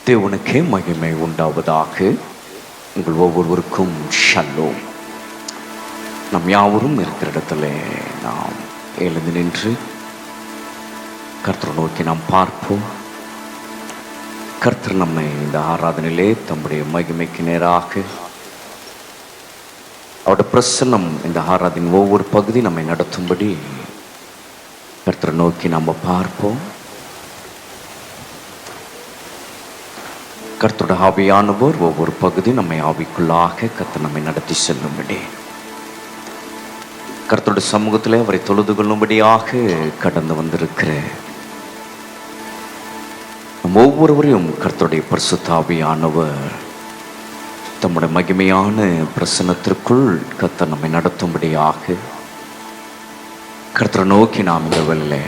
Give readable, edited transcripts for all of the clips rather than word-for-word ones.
தேவனுக்கே மகிமை உண்டாவதாக. உங்கள் ஒவ்வொருவருக்கும் ஷல்லோம். நம் யாவரும் இருக்கிற இடத்துல நாம் எழுந்து நின்று கர்த்தரை நோக்கி நாம் பார்ப்போம். கர்த்தர் நம்மை இந்த ஆராதனையிலே தம்முடைய மகிமைக்கு நேராக அவருடைய பிரசன்னம் இந்த ஆராதனை ஒவ்வொரு பகுதி நம்மை நடத்தும்படி கர்த்தரை நோக்கி நாம் பார்ப்போம். கர்த்தருடைய ஆவியானவர் ஒவ்வொரு பகுதி நம்மை ஆவிக்குள்ளாக கர்த்தர் நம்மை நடத்தி செல்லும்படி, கர்த்தருடைய சமூகத்தில் அவரை தொழுது கொள்ளும்படியாக கடந்து வந்திருக்கிற நம் ஒவ்வொருவரையும் கர்த்தருடைய பரிசுத்த ஆவியானவர் தம்முடைய மகிமையான பிரசன்னத்திற்குள் கர்த்தர் நம்மை நடத்தும்படியாக கர்த்தரை நோக்கி நாம் இந்த வேளையிலே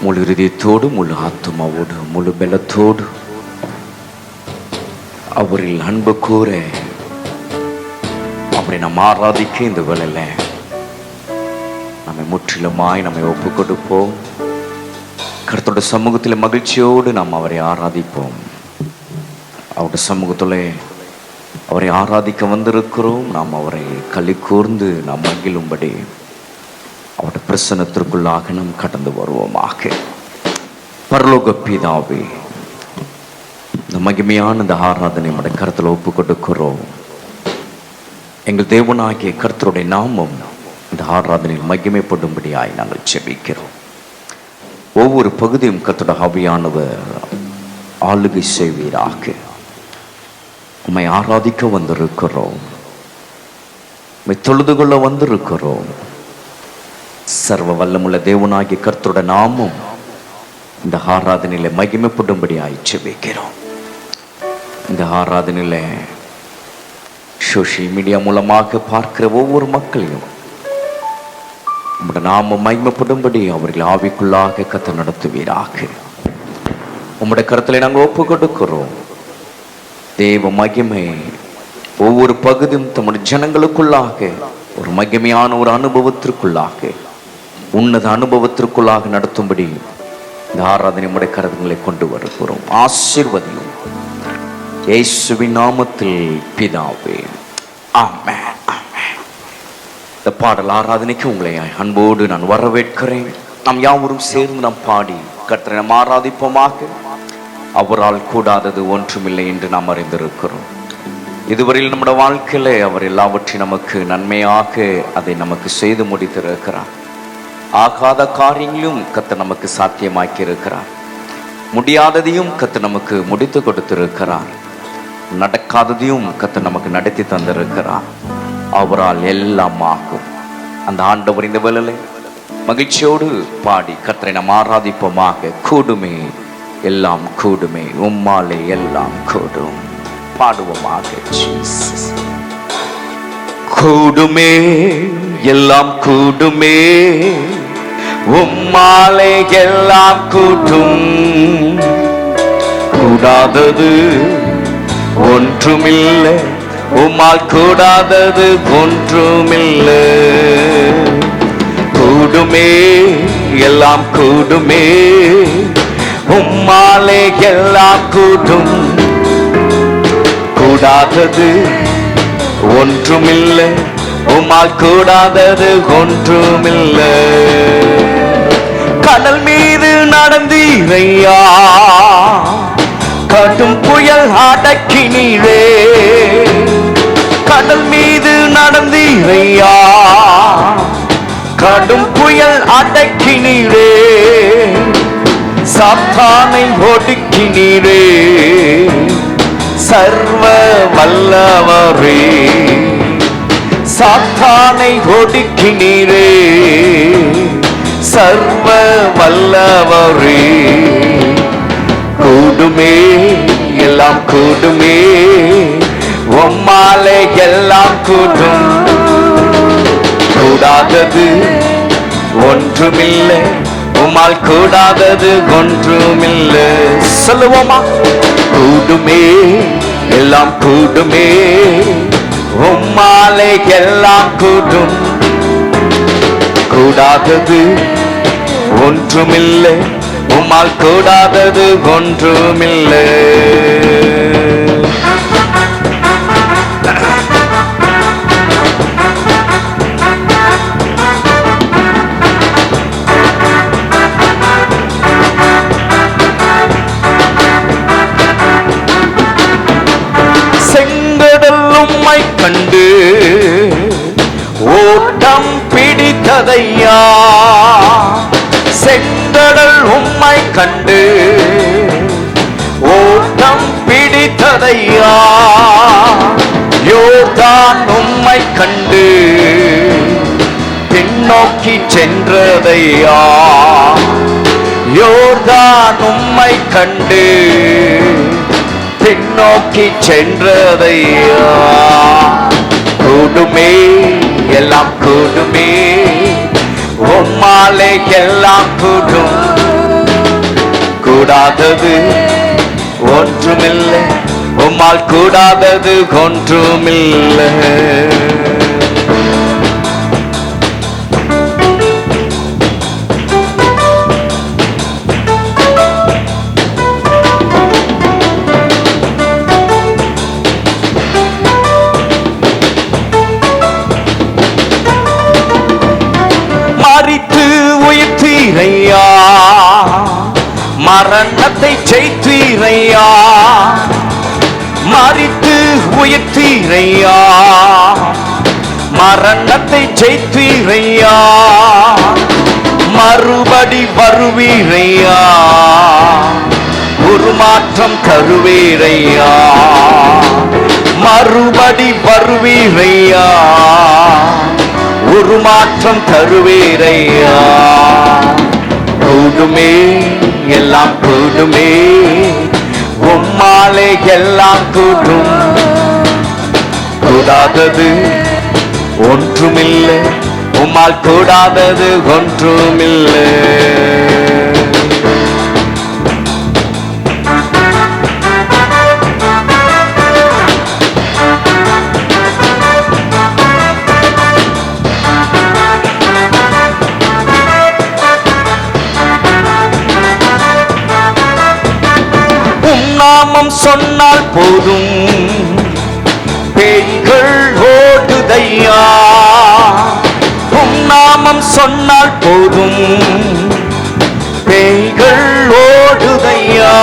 முழு இதயத்தோடு, முழு ஆத்துமாவோடு, முழு பலத்தோடு அவரில் அன்பு கூற அவரை நாம் ஆராதிக்க இந்த வேளையில நம்மை முற்றிலுமாய் நம்மை ஒப்பு கொடுப்போம். கர்த்தருடைய சமூகத்தில் மகிழ்ச்சியோடு நாம் அவரை ஆராதிப்போம். அவருடைய சமூகத்தில் அவரை ஆராதிக்க வந்திருக்கிறோம். நாம் அவரை களி கூர்ந்து நாம் மகிழும்படி அவருடைய பிரசன்னத்திற்குள்ளாக நாம் கடந்து வருவோமாக. பரலோக பிதாவே, இந்த மகிமையான இந்த ஆராதனை நம்முடைய கருத்தில் ஒப்பு கொடுக்கிறோம். எங்கள் தேவனாகிய கர்த்தருடைய நாமம் இந்த ஆராதனையில் மகிமைப்படும்படியாய் நாங்கள் ஜெபிக்கிறோம். ஒவ்வொரு பகுதியும் கர்த்தருடைய ஆவியானவர் ஆளுகை செய்வீராக. உம்மை ஆராதிக்க வந்திருக்கிறோம், உம்மை தொழுது கொள்ள வந்திருக்கிறோம். சர்வ வல்லமுள்ள தேவனாகிய கர்த்தருடைய நாமம் இந்த ஆராதனையில மகிமைப்படும்படியாய் ஜெபிக்கிறோம். இந்த ஆராதனையில சோஷியல் மீடியா மூலமாக பார்க்கிற ஒவ்வொரு மக்களையும் உம்முடைய நாமம் மகிமைப்படும்படி அவர்கள் ஆவிக்குள்ளாக கர்த்தர் நடத்துவீராக. உம்முடைய கருத்துல நாங்கள் ஒப்பு கொடுக்கிறோம். தேவ மகிமை ஒவ்வொரு பகுதியும் தம்முடைய ஜனங்களுக்குள்ளாக ஒரு மகிமையான ஒரு அனுபவத்திற்குள்ளாக, உன்னத அனுபவத்திற்குள்ளாக நடத்தும்படி இந்த ஆராதனை உம்முடைய கரங்களை கொண்டு வருகிறோம். ஆசீர்வதியும் இயேசுவின் நாமத்தில் பிதாவே, ஆமென், ஆமென். இந்த பாடல் ஆராதனைக்கு உங்களை அன்போடு நான் வரவேற்கிறேன். நாம் யாவரும் சேர்ந்து நாம் பாடி கர்த்தரை நாம் ஆராதிப்போமாக. அவரால் கூடாதது ஒன்றுமில்லை என்று நாம் அறிந்திருக்கிறோம். இதுவரையில் நம்முடைய வாழ்க்கையில அவர் எல்லாவற்றையும் நமக்கு நன்மையாக அதை நமக்கு செய்து முடித்திருக்கிறார். ஆகாத காரியங்களும் கர்த்தர் நமக்கு சாத்தியமாக்கி இருக்கிறார். முடியாததையும் கர்த்தர் நமக்கு முடித்து கொடுத்திருக்கிறார். நடக்காததையும் கர்த்தர் நமக்கு நடத்தி தந்திருக்கிறார். அவரால் எல்லாம் ஆகும். அந்த ஆண்டவர் இந்த வேளையிலே மகிழ்ச்சியோடு பாடி கர்த்தரை நாம் ஆராதிப்போமாக. கூடுமே எல்லாம் கூடுமே, உம்மாலே எல்லாம் கூடும். பாடுவோமாக. கூடுமே எல்லாம் கூடுமே, உம்மாலே எல்லாம் கூடும். கூடாதது ஒன்றுமில்லை, உம்மால் கூடாதது ஒன்றுமில்லை. கூடுமே எல்லாம் கூடுமே, உம்மாலே எல்லாம் கூடும். கூடாதது ஒன்றுமில்லை, உம்மால் கூடாதது ஒன்றுமில்லை. கடல் மீது நடந்தீரையா, கடும் புயல் அடக்கினீரே. கடல் மீது நடந்தீரையா, கடும் புயல் அடக்கினீரே. சாத்தானை ஒடுக்கினீரே, சர்வ வல்லவரே. சாத்தானை ஒடுக்கினீரே, சர்வ வல்லவரே. கூடுமே எல்லாம் கூடுமே, உம்மாலே எல்லாம் கூடும். கூடாதது ஒன்றுமில்லை, உம்மால் கூடாதது ஒன்றுமில்லை. சொல்லுவோமா? கூடுமே எல்லாம் கூடுமே, உம்மாலே எல்லாம் கூடும். கூடாதது ஒன்றுமில்லை, உம்மால் கூடாதது ஒன்றுமில்லை. செங்கடல் உம்மை கண்டு ஓட்டம் பிடித்ததையா, செங்கடல் உம்மை கண்டு ஓட்டம் பிடித்ததையா, யோர்தான் உம்மை கண்டு பின்னோக்கி சென்றதையா, யோர்தான் உம்மை கண்டு பின்னோக்கி சென்றதையா. கூடுமே எல்லாம் கூடுமே, உம்மாலே எல்லாம் கூடும், கூடாதது ஒன்றுமில்லை, உம்மால் கூடாதது ஒன்றுமில்லை. மரித்து உயிர்த்தீரையா, மரணத்தை ஜெயித்தீரையா, மரித்து உயிர்த்தீரையா, மரணத்தை ஜெயித்தீரையா, மறுபடி வருவீரையா, உருமாற்றம் தருவீரையா, மறுபடி வருவீரையா, உருமாற்றம் தருவீரையா. கூடுமே எல்லாம் கூடுமே, உம்மாலே எல்லாம் கூடும், கூடாதது ஒன்றுமில்லை, உம்மால் கூடாதது ஒன்றுமில்லை. நாமம் சொன்னால் போதும் பேய்கள் ஓடுதையா, உம் நாமம் சொன்னால் போதும் பேய்கள் ஓடுதையா,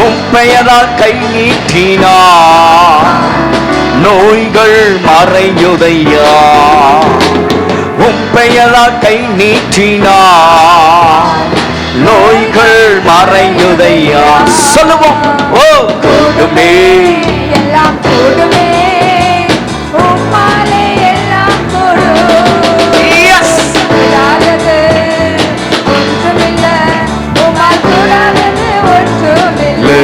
உம் பெயரால் கை நீட்டினார் நோய்கள் மறையுதையா, உம் பெயரால் கை நீட்டினார் நோய்கள் மறையுதையா. சொல்லுவோம். ஓ கூடுமே எல்லாம் கூடுமே, உம்மாலே எல்லாம் கூடும், கூடாதது ஒன்றுமில்லை, உம்மால் கூடாதது ஒன்றுமில்லை.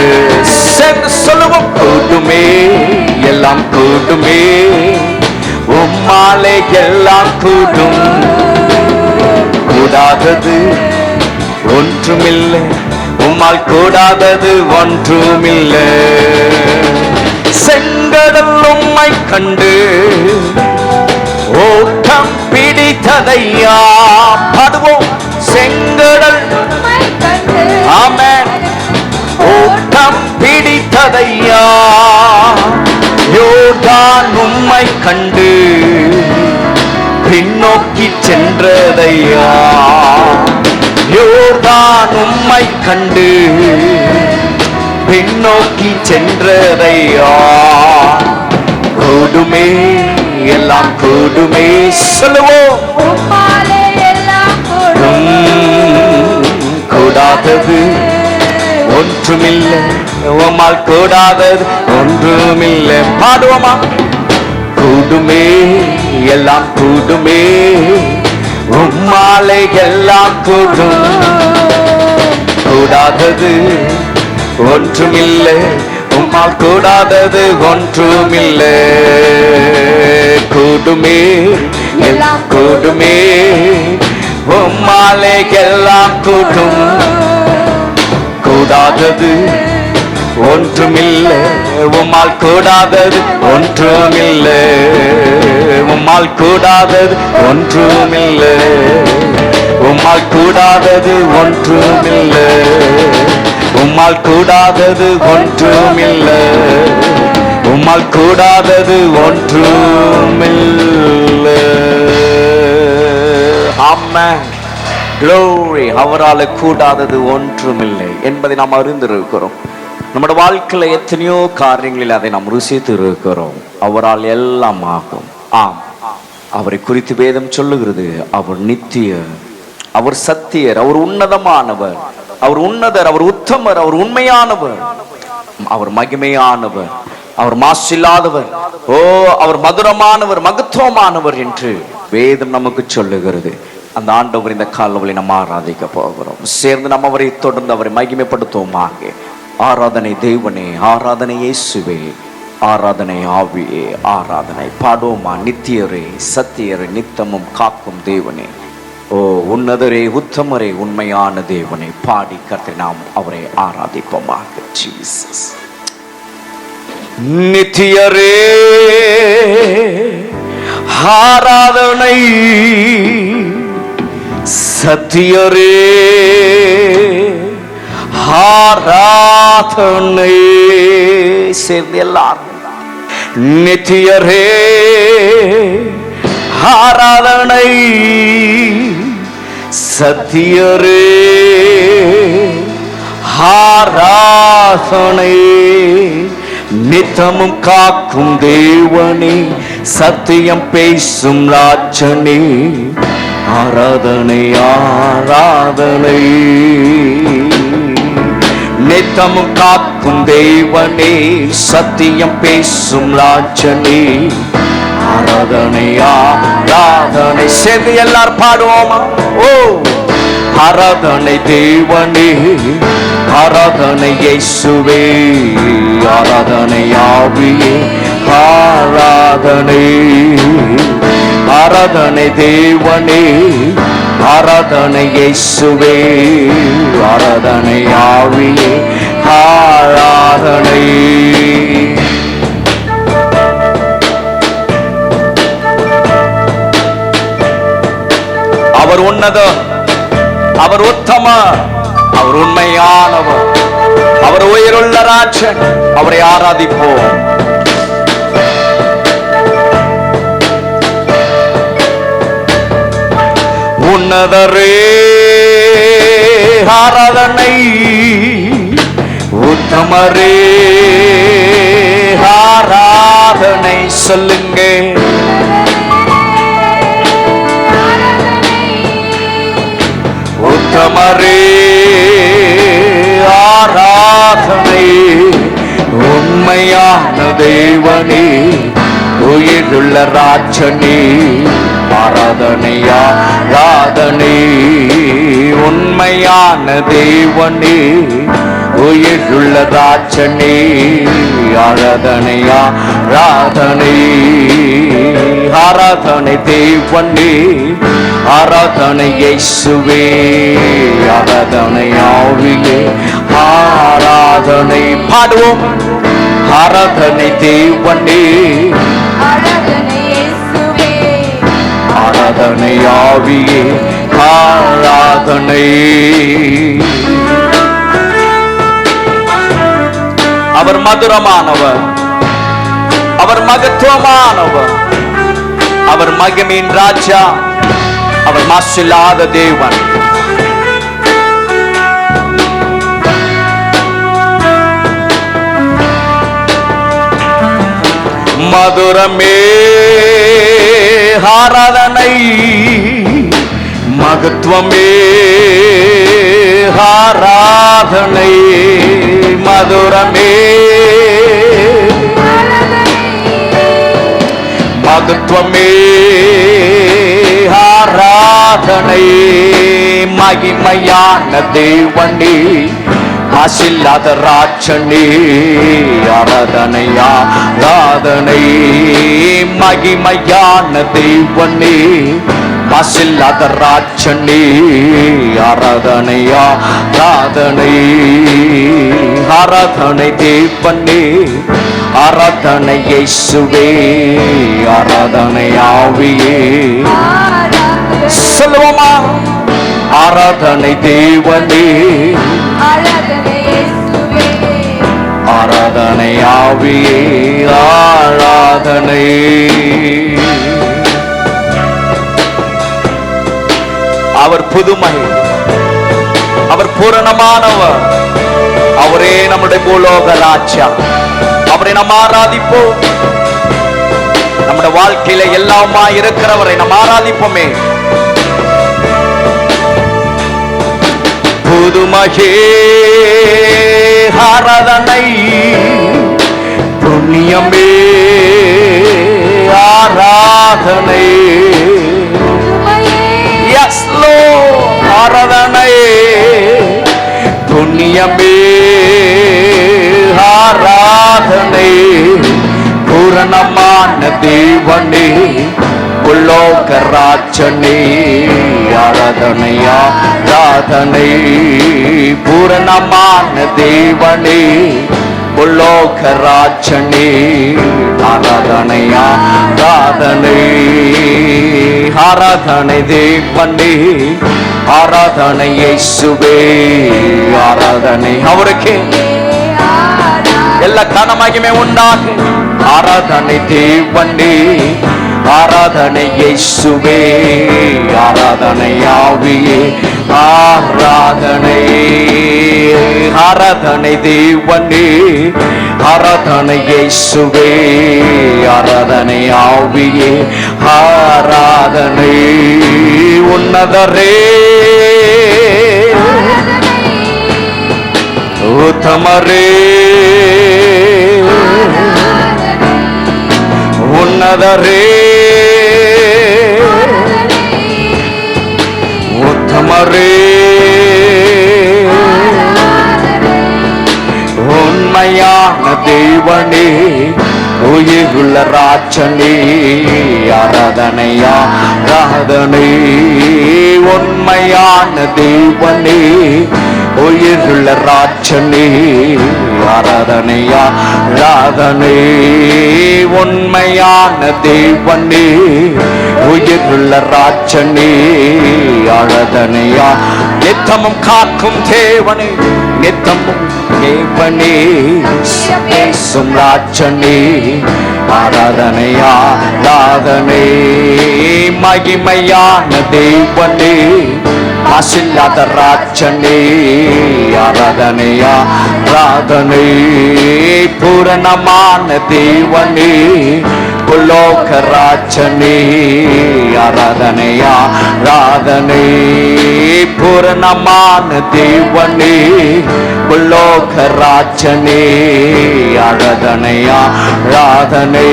சேர்ந்து சொல்லுவோம். கூடுமே எல்லாம் கூடுமே, உம்மாலே எல்லாம் கூடும், கூடாதது ஒன்றுமில்லை, உம்மால் கூடாதது ஒன்றுமில்லை. செங்கடல் உம்மை கண்டு ஓட்டம் பிடித்ததையா, பாடுவோம். செங்கடல் உம்மை கண்டு, ஆமென், ஓட்டம் பிடித்ததையா, யோர்தான் உம்மை கண்டு பின்னோக்கி சென்றதையா, யோர்தான் உம்மை கண்டு பின்னோக்கி சென்றதையா. கூடுமே எல்லாம் கூடுமே, சொல்லுவோம். உம்மாலே எல்லாம் கூடும், கூடாதது ஒன்றுமில்லை, உம்மால் கூடாதது ஒன்றுமில்லை. பாடுவோமா. கூடுமே எல்லாம் கூடுமே, உம்மாலே எல்லாம் கூடும், கூடாதது ஒன்றுமில்லை, உம்மால் கூடாதது ஒன்றுமில்லை. கூடுமே எல்லாம் கூடுமே, உம்மாலே எல்லாம் கூடும், கூடாதது ஒன்றுமில்லை, உம்மால் கூடாதது ஒன்றுமில்லை, உம்மால் கூடாதது ஒன்றுமில்லை. உம்மால் கூடாதது ஒன்றுமில்லை, உம்மால் கூடாதது ஒன்றுமில்லை, உம்மால் கூடாதது ஒன்றுமில்லை. ஆமென். Glory. அவரால் கூடாதது ஒன்றுமில்லை என்பதை நாம் அறிந்திருக்கிறோம். நம்முடைய வாழ்க்கையில எத்தனையோ காரியங்களில் அதை நாம் ருசித்து இருக்கிறோம். அவரால் எல்லாம் ஆகும். ஆம், அவரை குறித்து வேதம் சொல்லுகிறது, அவர் நித்தியர், அவர் சத்தியர், அவர் உன்னதமானவர், அவர் உன்னதர், அவர் உத்தமர், அவர் உண்மையானவர், அவர் மகிமையானவர், அவர் மாசில்லாதவர், ஓ அவர் மதுரமானவர், மகத்துவமானவர் என்று வேதம் நமக்கு சொல்லுகிறது. அந்த ஆண்டவர் இந்த காலவரை நம்ம ஆராதிக்க போகிறோம். சேர்ந்து நம்ம அவரை தொடர்ந்து அவரை மகிமைப்படுத்துவோமாக. ஆராதனை தேவனே, ஆராதனை இயேசுவே, ஆராதனை ஆவியே, ஆராதனை பாடுவோமா. நித்தியரே, சத்தியரே, நித்தமும் காக்கும் தேவனே, ஓ உன்னதரே, உத்தமரே, உண்மையான தேவனை பாடி கர்த்தரை நாம் அவரை ஆராதிப்போமாக. ஜீசஸ். நித்தியரே ஆராதனை, சத்தியரே ஆராதனை. சேர்ந்து எல்லாரும் நித்தியரே ஆராதனை, சத்தியரே ஆராதனை. நித்தமும் காக்கும் தேவனே, சத்தியம் பேசும் ராஜனே, ஆராதனை ஆராதனை. நித்தமும் காக்கும் தேவனே, சத்தியம் பேசும் ராஜனே, ஆராதனை ஆராதனை. சேர்ந்து எல்லாரும் பாடுவோமா. ஓ ஆராதனை தேவனே, ஆராதனை இயேசுவே, ஆராதனை ஆவியே, ஆராதனை. ஆராதனை தேவனே, ஆராதனை இயேசுவே, ஆராதனை ஆவியே, ஆராதனை. அவர் உன்னதர், அவர் உத்தமர், அவர் உண்மையானவர், அவர் உயிருள்ள ராஜன். அவரை ஆராதிப்போம். உன்னதரே ஆராதனை, உத்தமரே ஆராதனை. சொல்லுங்க. உத்தமரே ஆராதனை, உண்மையான தேவனே, உயிருள்ள ராஜனே, ஆராதனை ஆராதனை. உண்மையான தேவனே, உயிருள்ள ராஜனே, ஆராதனை ஆராதனை. ஆராதனை தேவனே, ஆராதனை இயேசுவே, ஆராதனை ஆவியே, ஆராதனை. பாடுவோம். ஆராதனை தேவனே, ஆராதனை இயேசுவே, ஆராதனை ஆவியே, ஆராதனை. அவர் மதுரமானவர், அவர் மகத்துவமானவர், அவர் மகிமையின் ராஜா, அவர் மாசில்லாத தேவன். மதுரமே ஆராதனை, மகத்துவமே ஆராதனை. மதுரமே மகத்துவமே ஆராதனை. மகிமையான தேவனே, மாசில்லாத ராஜனே, ஆராதனை ஆராதனை. மகிமையான தேவனே, மாசில்லாத ராஜனே, ஆராதனை ஆராதனை. ஆராதனை தேவனே, ஆராதனை இயேசுவே, ஆராதனை ஆவியே. சொல்லுவோமா. ஆராதனை தேவனே, ஆராதனை இயேசுவே, ஆராதனை ஆவியே, ஆராதனை. அவர் புதுமை, அவர் பூரணமானவர், அவரே நம்முடைய பூலோக ராஜா. அவரை நாம் ஆராதிப்போம். நம்முடைய வாழ்க்கையில எல்லாமா இருக்கிறவரை நாம் ஆராதிப்போமே. புதுமையே ஆராதனை, புண்ணியமே ஆராதனை. எஸ் லார்ட், ஆராதனை, புண்ணியமே ஆராதனை. பூரணமான தேவனே, உலோக ராஜனே, ஆராதனை ஆராதனை. பூரணமான தேவனே, உலோக ராஜனே, ஆராதனை ஆராதனை. ஆராதனை தேவனே, ஆராதனை இயேசுவே, ஆராதனை அவருக்கே எல்லா கனமகிமை உண்டாகு. ஆராதனை தேவனே, ஆராதனை இயேசுவே, ஆராதனை ஆவியே, ஆராதனை. ஆராதனை தேவனே, ஆராதனை இயேசுவே, ஆராதனை ஆவியே, ஆராதனை. உன்னதரே, உத்தமரே, உன்னதரே, உத்தமரே, உண்மையான தேவனே, உயிருள்ள ராஜனே, ஆராதனை ஆராதனை. உண்மையான தேவனே, உயிருள்ள ராஜனே, ஆராதனை ஆராதனை. உண்மையான தேவனே, உயிருள்ள ராஜனே, ஆராதனை. நித்தமும் காக்கும் தேவனே, நித்தமும் தேவனே, பேசும் ராஜனே, ஆராதனை ஆராதனை. மகிமையான தேவனே, மாசில்லாத ராஜனே, ஆராதனை ஆராதனை. பூரணமான தேவனே, உலோக ராஜனே, ஆராதனை ஆராதனை. பூரணமான தேவனே, உலோக ராஜனே, ஆராதனை ஆராதனை.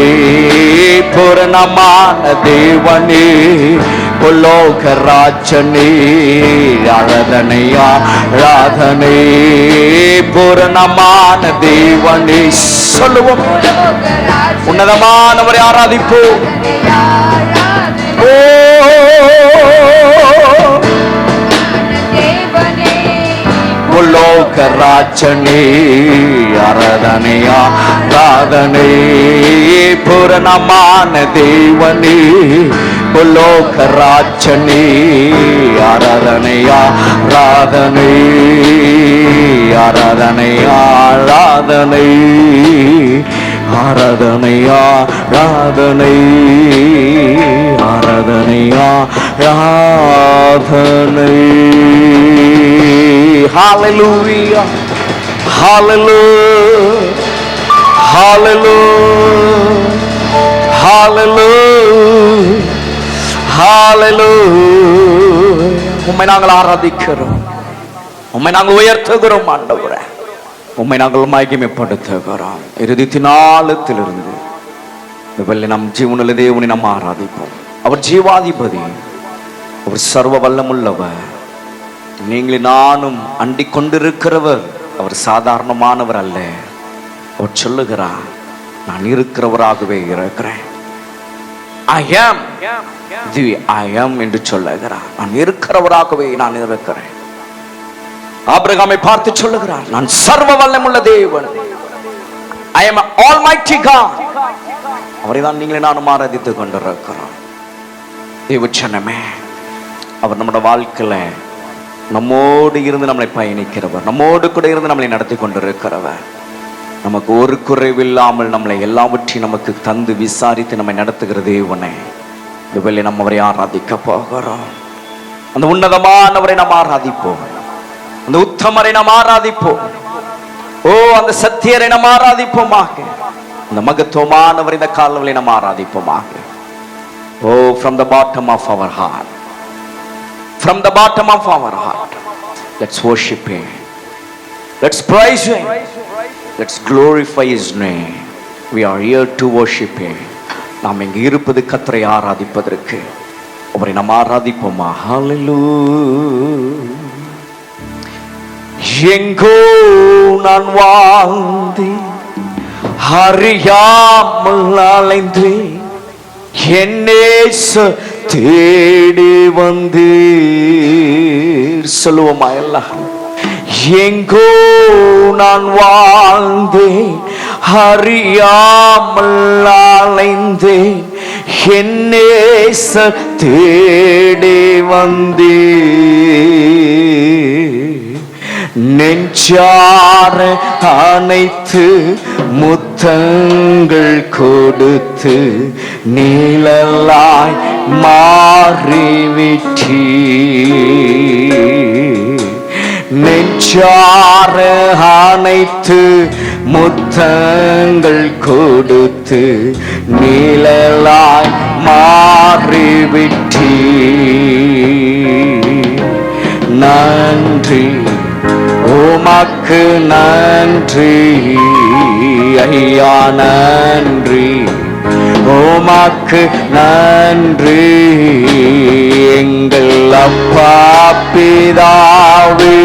பூரணமான தேவனே, உலோக ராஜனே, ஆராதனை ஆராதனை. பூரணமான தேவனே, சொல்லுவோம், உன்னதமானவரை ஆராதிப்போம். ஓ உலோக ராஜனே, ஆராதனை ஆராதனை. பூரணமான தேவனே, உலோக ராஜனே, ஆராதனை ஆராதனை. ஆராதனை ஆராதனை. ஆராதனை ஆராதனை. ஆராதனை ஆராதனை. Hallelujah, hallelujah, hallelujah, hallelujah, hallelujah. உம்மை நாங்கள் ஆராதிக்கிறோம், உம்மை நாங்கள் உயர்த்துகிறோம் ஆண்டவரே, உம்மை நாங்கள் மகிமைப்படுத்துகிறோம். இறுதித்தினாலத்திலிருந்து நம் ஜீவனுள்ள தேவனை நாம் ஆராதிப்போம். அவர் ஜீவாதிபதி, அவர் சர்வ வல்லமுள்ளவர். நீங்களே நானும் அண்டிக் கொண்டிருக்கிறவர். அவர் சாதாரணமானவர் அல்ல. அவர் சொல்லுகிறார், நான் இருக்கிறவராகவே இருக்கிறேன். I am என்று சொல்லுகிறார். நான் இருக்கிறவராகவே நான் இருக்கிறேன். ஆபிரகாமை பார்த்து சொல்லுகிறார், நான் சர்வ வல்லமுள்ள தேவன். I am almighty God. அவரை தான் நீங்களே நானும் ஆராதித்துக் கொண்டிருக்கிறோம். தேவச்சனமே, அவர் நம்முடைய வாழ்க்கையில நம்மோடு இருந்து நம்மளை பயணிக்கிறவர், நம்மோடு கூட இருந்து நம்மளை நடத்தி கொண்டிருக்கிறவர், நமக்கு ஒரு குறைவில்லாமல் நம்மளை எல்லாவற்றையும் நமக்கு தந்து விசாரித்து நம்மை நடத்துகிற தேவனே, இந்த வேளை நம்ம அவரை ஆராதிக்க போகிறோம். அந்த உன்னதமானவரை நாம் ஆராதிப்போம், அந்த உத்தமரை நாம் ஆராதிப்போம், ஓ அந்த சத்தியரை நாம் ஆராதிப்போமாக, அந்த மகத்துவமானவர் இந்த காலவரை நாம் ஆராதிப்போமாக. ஓ from the bottom of our heart, from the bottom of our heart, let's worship him, let's praise him, let's glorify his name. We are here to worship him. நாம் இங்கு இருப்பது கர்த்தரை ஆராதிப்பதற்கு. அவரை நாம் ஆராதிப்போமா? ஹல்லேலூயா. எங்கோ நான் வாழ்ந்தேன், அறியாமல் அலைந்தேன், என் நேசர் தேடி வந்தீர். சொல்லுவோமா எல்லாம்? எங்கோ நான் வாழ்ந்தேன், அறியாமல் அலைந்தேன், என் நேசர் தேடி வந்தீர். நெஞ்சார அனைத்து முத்தங்கள் கொடுத்து நீழலாய் மாறிவிட்டீர். நெஞ்சார அனைத்து முத்தங்கள் கொடுத்து நீழலாய் மாறிவிட்டீர். நன்றி உமக்கு நன்றி ஐயா, நன்றி உமக்கு நன்றி. எங்கள் அப்பா பிதாவே,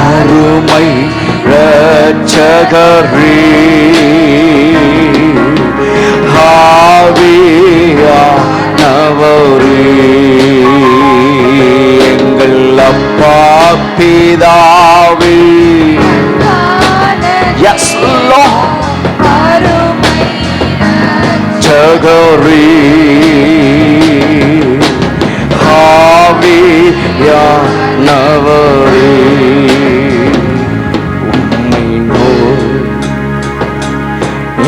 அருமை இரட்சகரே, ஆவியானவரே, எங்கள் அப்பா பிதாவே. Yes Lord, இரட்சகரே, ஆவியானவரே,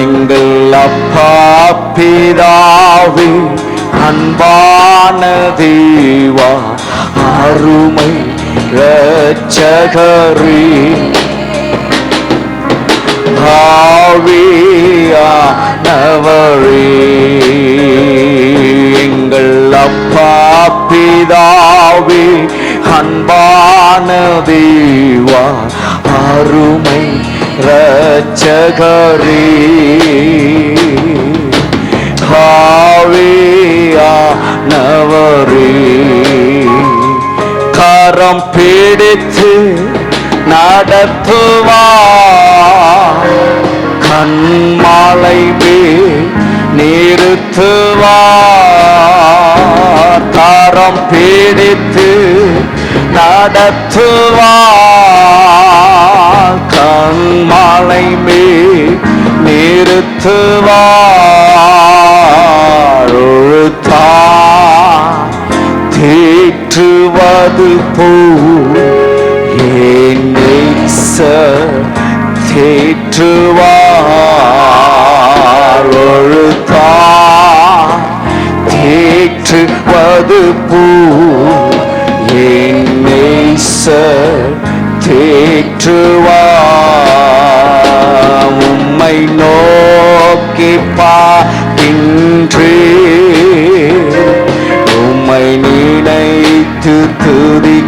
எங்கள் அப்பா பிதாவே, அன்பான தேவா, அருமை இரட்சகரே, ஆவியானவரே, எங்கள் அப்பா பிதாவே, அன்பான தேவா, அருமை இரட்சகரே, ஆவியானவரே, கரம் பிடித்து நடத்துவார், கண்மாலை மேல் நிறுத்துவார். கரம் பிடித்து நடத்துவார், கண்மாலை மேல் நிறுத்துவார். ஒழுத்தார் தேற்றுவது போல் என் நேசர் தேற்றுவார். ஒழுத்தார் தேற்றுவது போல் என் நேசர் தேற்றுவார். உம்மை நோக்கி பார்க்கின்றேன், உம்மை நினைத்து துதிக்கின்றேன்,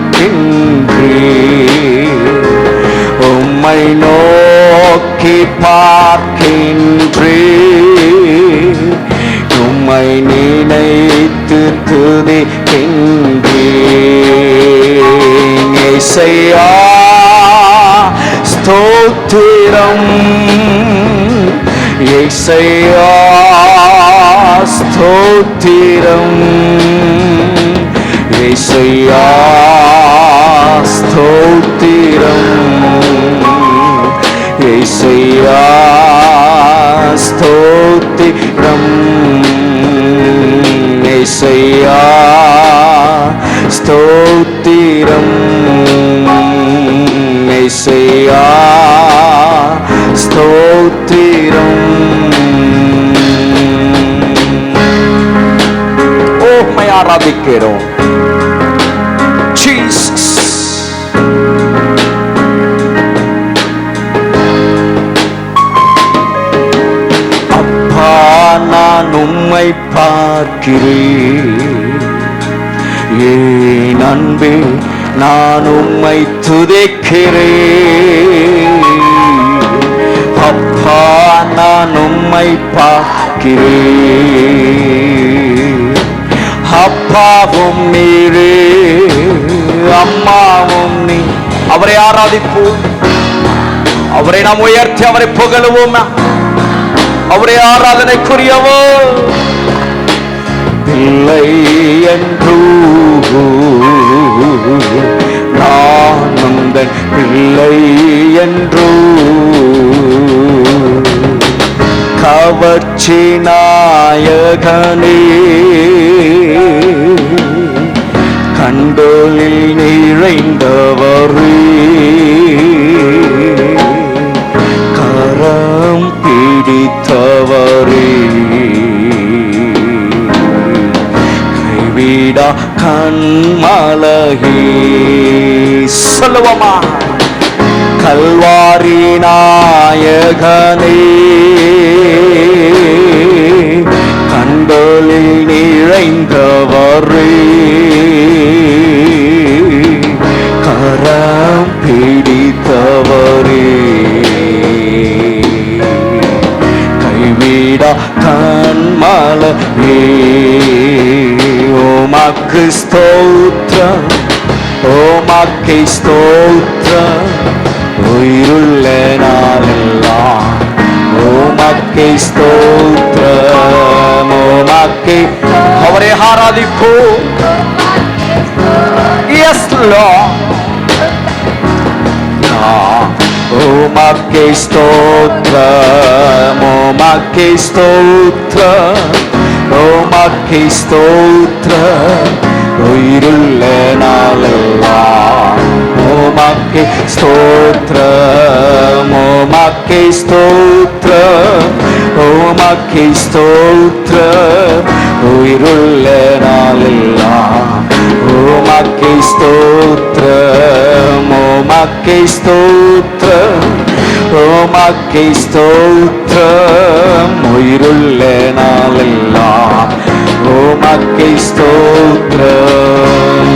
உம்மை நோக்கி பார்க்கின்றேன், உம்மை நினைத்து துதிக்கின்றேன். இசையா ஸ்தோத்திரம், இசையா ஸ்தோத்திரம், இசையா ஸ்தோத்திரம், இசையா ஸ்தோத்திரம், இசையா ஆராதிக்கிறோம். ஜீசஸ். அப்பா, நான் உம்மை பார்க்கிறேன், ஏன் அன்பே நான் உம்மை துதிக்கிறேன். அப்பா, நான் உம்மை பார்க்கிறேன், அப்பாவும் நீரே அம்மாவும் நீ. அவரை ஆராதிப்போம், அவரை நாம் உயர்த்தி அவரை புகழுவோம். அவரை ஆராதனைக்குரியவோ பிள்ளை என்று நான் உந்தன் பிள்ளை என்று கவர்ச்சி நாயகனே கண்டோலில் நிறைந்தவரே கரம் பிடித்தவரே கைவிடா கண்மலகே. சொல்லுவோமா? கல்வாரி நாயகனே கண்டோலில் நிறைந்தவரே கரம் பிடித்தவரே கைவிடா கண்மலகே. உமக்கு ஸ்தோத்திரம், உமக்கு ஸ்தோத்திரம், உயிருள்ள நாளெல்லாம் உமக்கு ஸ்தோத்திரம். உமக்கு அவரை ஆராதிப்போம். Yes Lord. உமக்கு ஸ்தோத்திரம், உமக்கு ஸ்தோத்திரம், உமக்கு ஸ்தோத்திரம், உயிருள்ள நாளெல்லாம் உமக்கு ஸ்தோத்திரம், உமக்கு ஸ்தோத்திரம், உமக்கு ஸ்தோத்திரம், உயிருள்ள நாளெல்லாம் உமக்கு ஸ்தோத்திரம், உமக்கு ஸ்தோத்திரம், உமக்கு ஸ்தோத்திரம், உயிருள்ள நாளெல்லாம் உமக்கு ஸ்தோத்திரம்.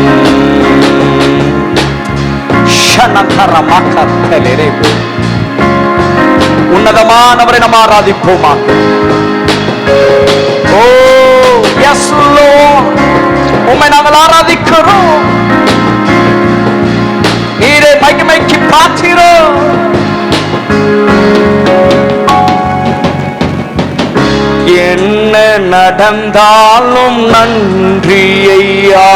உன்னதமானவரை நாம் ஆராதிப்போமா? ஓ எஸ் லார்ட், உம்மை நாங்கள் ஆராதிக்கிறோம். நீரே மகிமைக்கு பாத்திரம். என்ன நடந்தாலும் நன்றி ஐயா,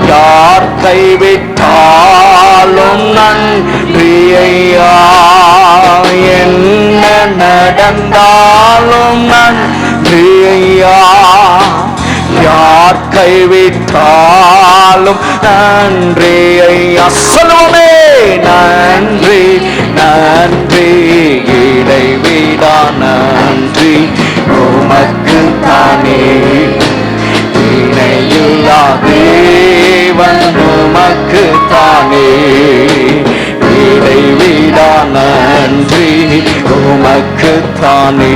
யார் கைவிட்டாலும் நன்றி ஐயா, என்ன நடந்தாலும் நன்றி ஐயா, யார் கைவிட்டாலும் நன்றி ஐயா. சொல்லுவோமே, நன்றி நன்றி இடைவிடா நன்றி உமக்கு தானே, இணையில்லா தேவன் உமக்கு தானே, இடைவிடா நன்றி உமக்கு தானே,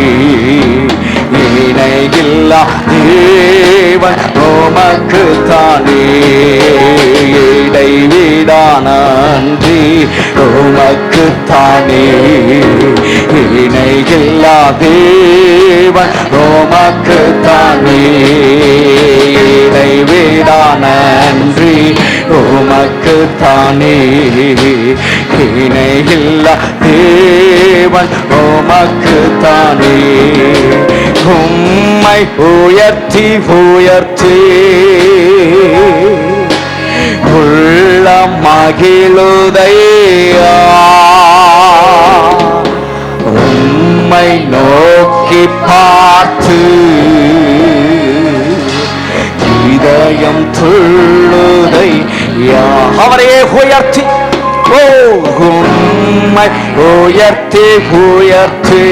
இணையில்லா தேவன் உமக்கு தானே, இடைவிடா நன்றி உமக்கு தானே, இணையில்லா தேவன் உமக்கு தானே, இடைவிடா நன்றி உமக்கு தானே, இணையில்லா தேவன் உமக்கு தானே. உம்மை உயர்த்தி உயர்த்தி உள்ளம் மகிழுதையா, உம்மை நோக்கி பார்த்து இதயம் துள்ளுதையா. அவரையே உயர்த்தி, ஓ உம்மை உயர்த்தி உயர்த்தி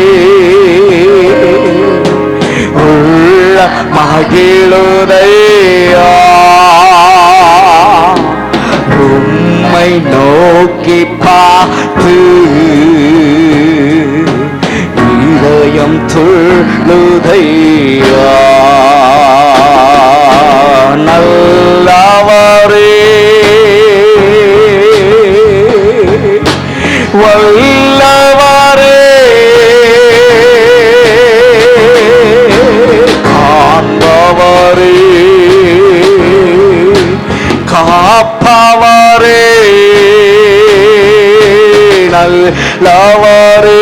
உள்ள மகிழுதையா உம்மை நோக்கி பார்த்து இதயம் துள்ளுதையா நல்லவரே வல்லவரே காண்பவரே காப்பவரே நல்லவரே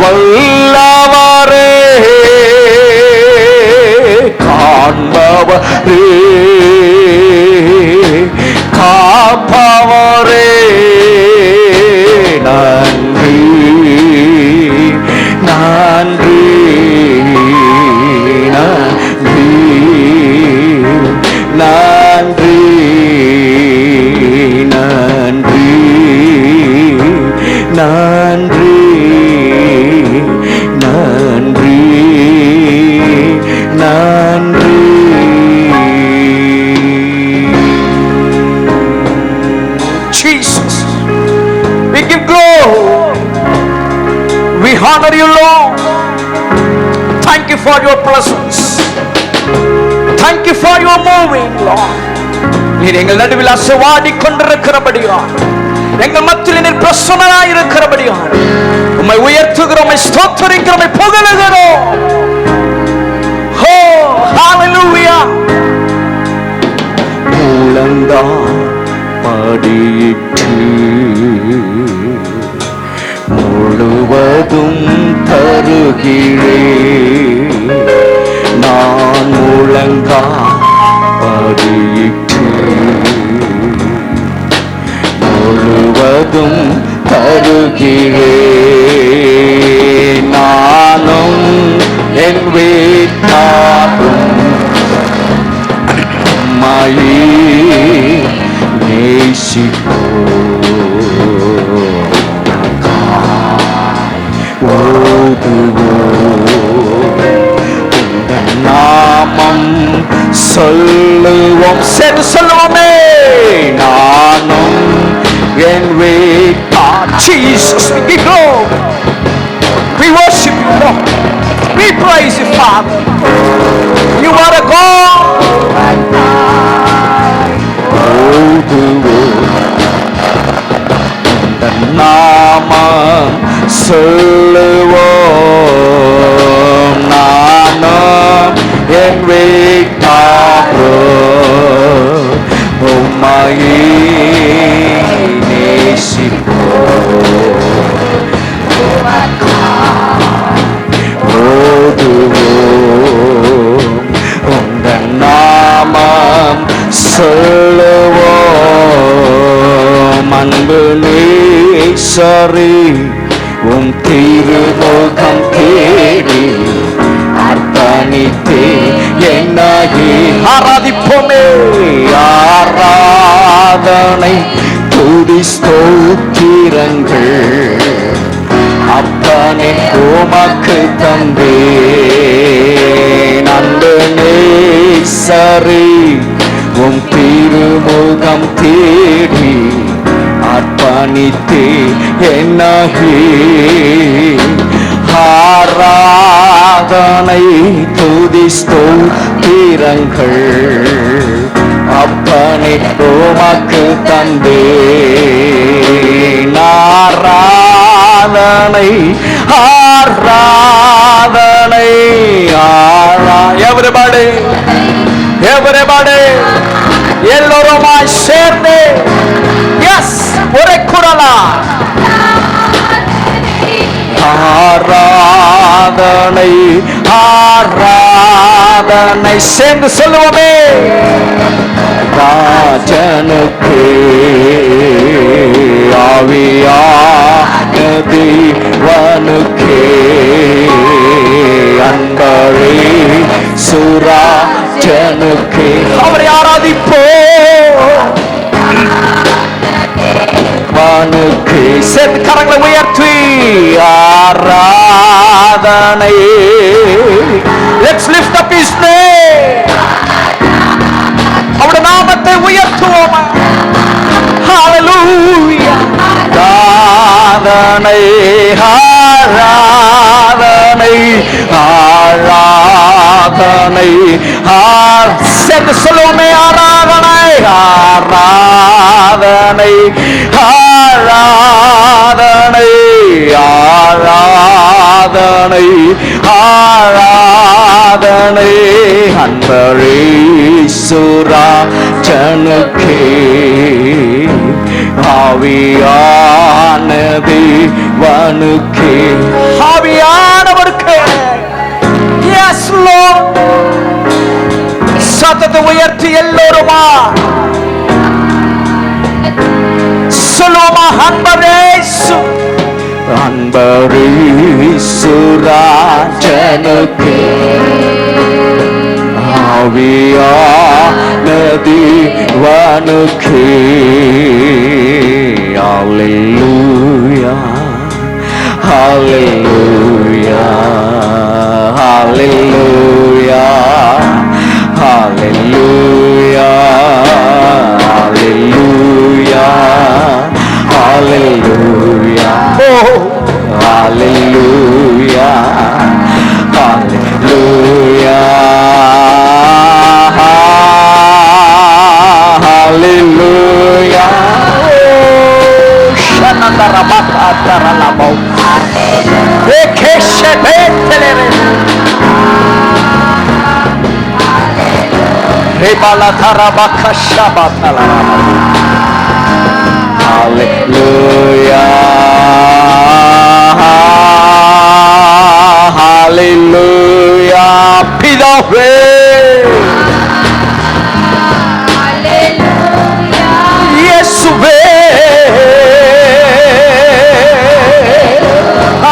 வல்லவரே காண்பவரே காப்பவரே நன்றி நன்றி நன்றி நன்றி நன்றி நன்றி நன்றி நன்றி Jesus, we give glory, we honor you Lord. Thank you for your presence, thank you for your moving Lord. நீர் எங்கள் நடுவில் அசைவாடி கொண்டிருக்கிறபடியால் எங்கள் மத்தியில் நீர் பிரசன்னராய் இருக்கிறபடியால் உம்மை உயர்த்துகிறோம், உம்மை ஸ்தோத்திரிக்கிறோம், உம்மை புகழுகிறோம். Oh, hallelujah. முழந்தாள் படியிட்டு முழுவதும் தருகிறே நான் முழங்கால் படியிட்டு முழுவதும் தருகிறே நானும் என் வீட்டாரும் மாயி நேசிப்போ நாமம் சொல்லுவோம், சரி சொல்லுவோமே நானும் என் வீட்டார். Jesus, we give glory, we worship you Lord, we praise you Father, you are a God. நாமம் சொல்லுவோம் நானும் என் வீட்டாரோ உம்மையே நேசிப்போம் ஓதுவோம் உங்கள் நாமம் சொல்லுவோம் அன்பு நேசரே உம் திருமுகம் தேடி அர்ப்பணித்தே என்னை ஆராதிப்போமே ஆராதனை துதி ஸ்தோத்திரங்கள் அப்பனே உமக்கு தந்தே அன்பு நேசரே உம் திருமுகம் தேடி அர்ப்பணித்தே என்னை ஆராதனை துதி ஸ்தோத்திரங்கள் அப்பனே உமக்கு தந்தே ஆராதனை ஆராதனை everybody எல்லோருமாய் சேர்ந்து எஸ் ஒரே குரலா ஆராதனை ஆராதனை சேர்ந்து சொல்லுவோமே ராஜனுக்கு ஆவியான தேவனுக்கு அன்பரே சுராஜனுக்கு அவரை ஆராதிப்போ வானுக்கு சேர்ந்து கரங்களை உயர்த்தி ஆராதனை Let's lift up his name. அவருடைய நாமத்தை உயர்த்துவோமா? Hallelujah. ஆராதனை ஆராதனை ஆராதனை சேர்ந்து சொல்லுவோமே, ஆராதனை ஆராதனை ஆராதனை ஆராதனை ஆராதனை அன்பரேசுராஜனுக்கே ஆவியான தேவனுக்கே ஆவியானவருக்கே. Yes Lord. சத்தத்தை உயர்த்தி எல்லோருமா சொல்லுவோமா, அன்பரேசு அன்பரேசுராஜனுக்கே ஆவியான தேவனுக்கே. Hallelujah, hallelujah, hallelujah, hallelujah, hallelujah, hallelujah, oh hallelujah, hallelujah, hallelujah. Hallelujah, பிதாவே. இயேசுவே,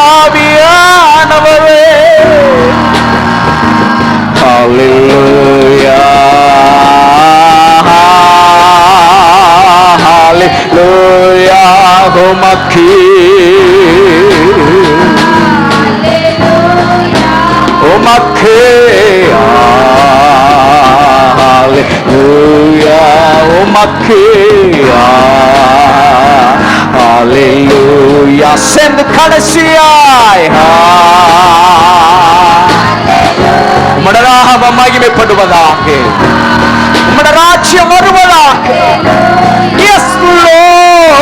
ஆவியானவரே. Hallelujah, hallelujah, உமக்கே உமக்கே hallelujah, உமக்கே hallelujah. சேர்ந்து கடைசியாய் உம்முடைய நாமம் மகிமைப்படுவதாக, உம்முடைய ராஜ்யம் வருவதாக. Yes Lord.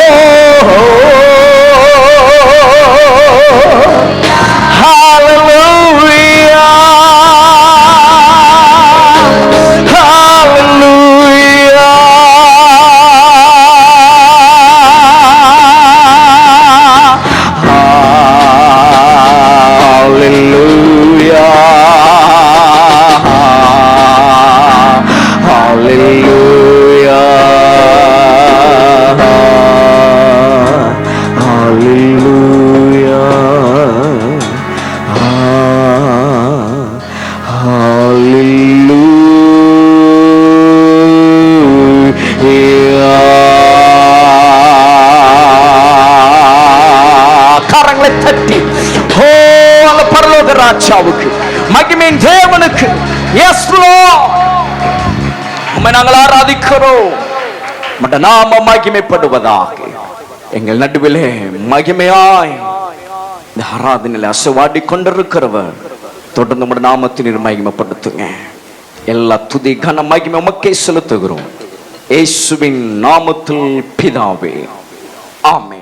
Hallelujah, hallelujah, hallelujah, hallelujah, கரங்களை தட்டி ஓ அந்த பரலோக ராஜாவுக்கு, மகிமையின் தேவனுக்கு எஸ் லார்ட் உம்மை நாங்கள் ஆராதிக்கிறோம். உம்முடைய நாமம் மகிமைப்படுவதாக. எங்கள் நடுவிலே மகிமையாய் இந்த ஆராதனையில் அசைவாடி கொண்டிருக்கிறவர் தொடர்ந்து உம்முடைய நாமத்தின் மகிமைப்படுத்துங்க. எல்லா துதி கன மகிமை உமக்கே செலுத்துகிறோம். இயேசுவின் நாமத்தில் பிதாவே, ஆமென்.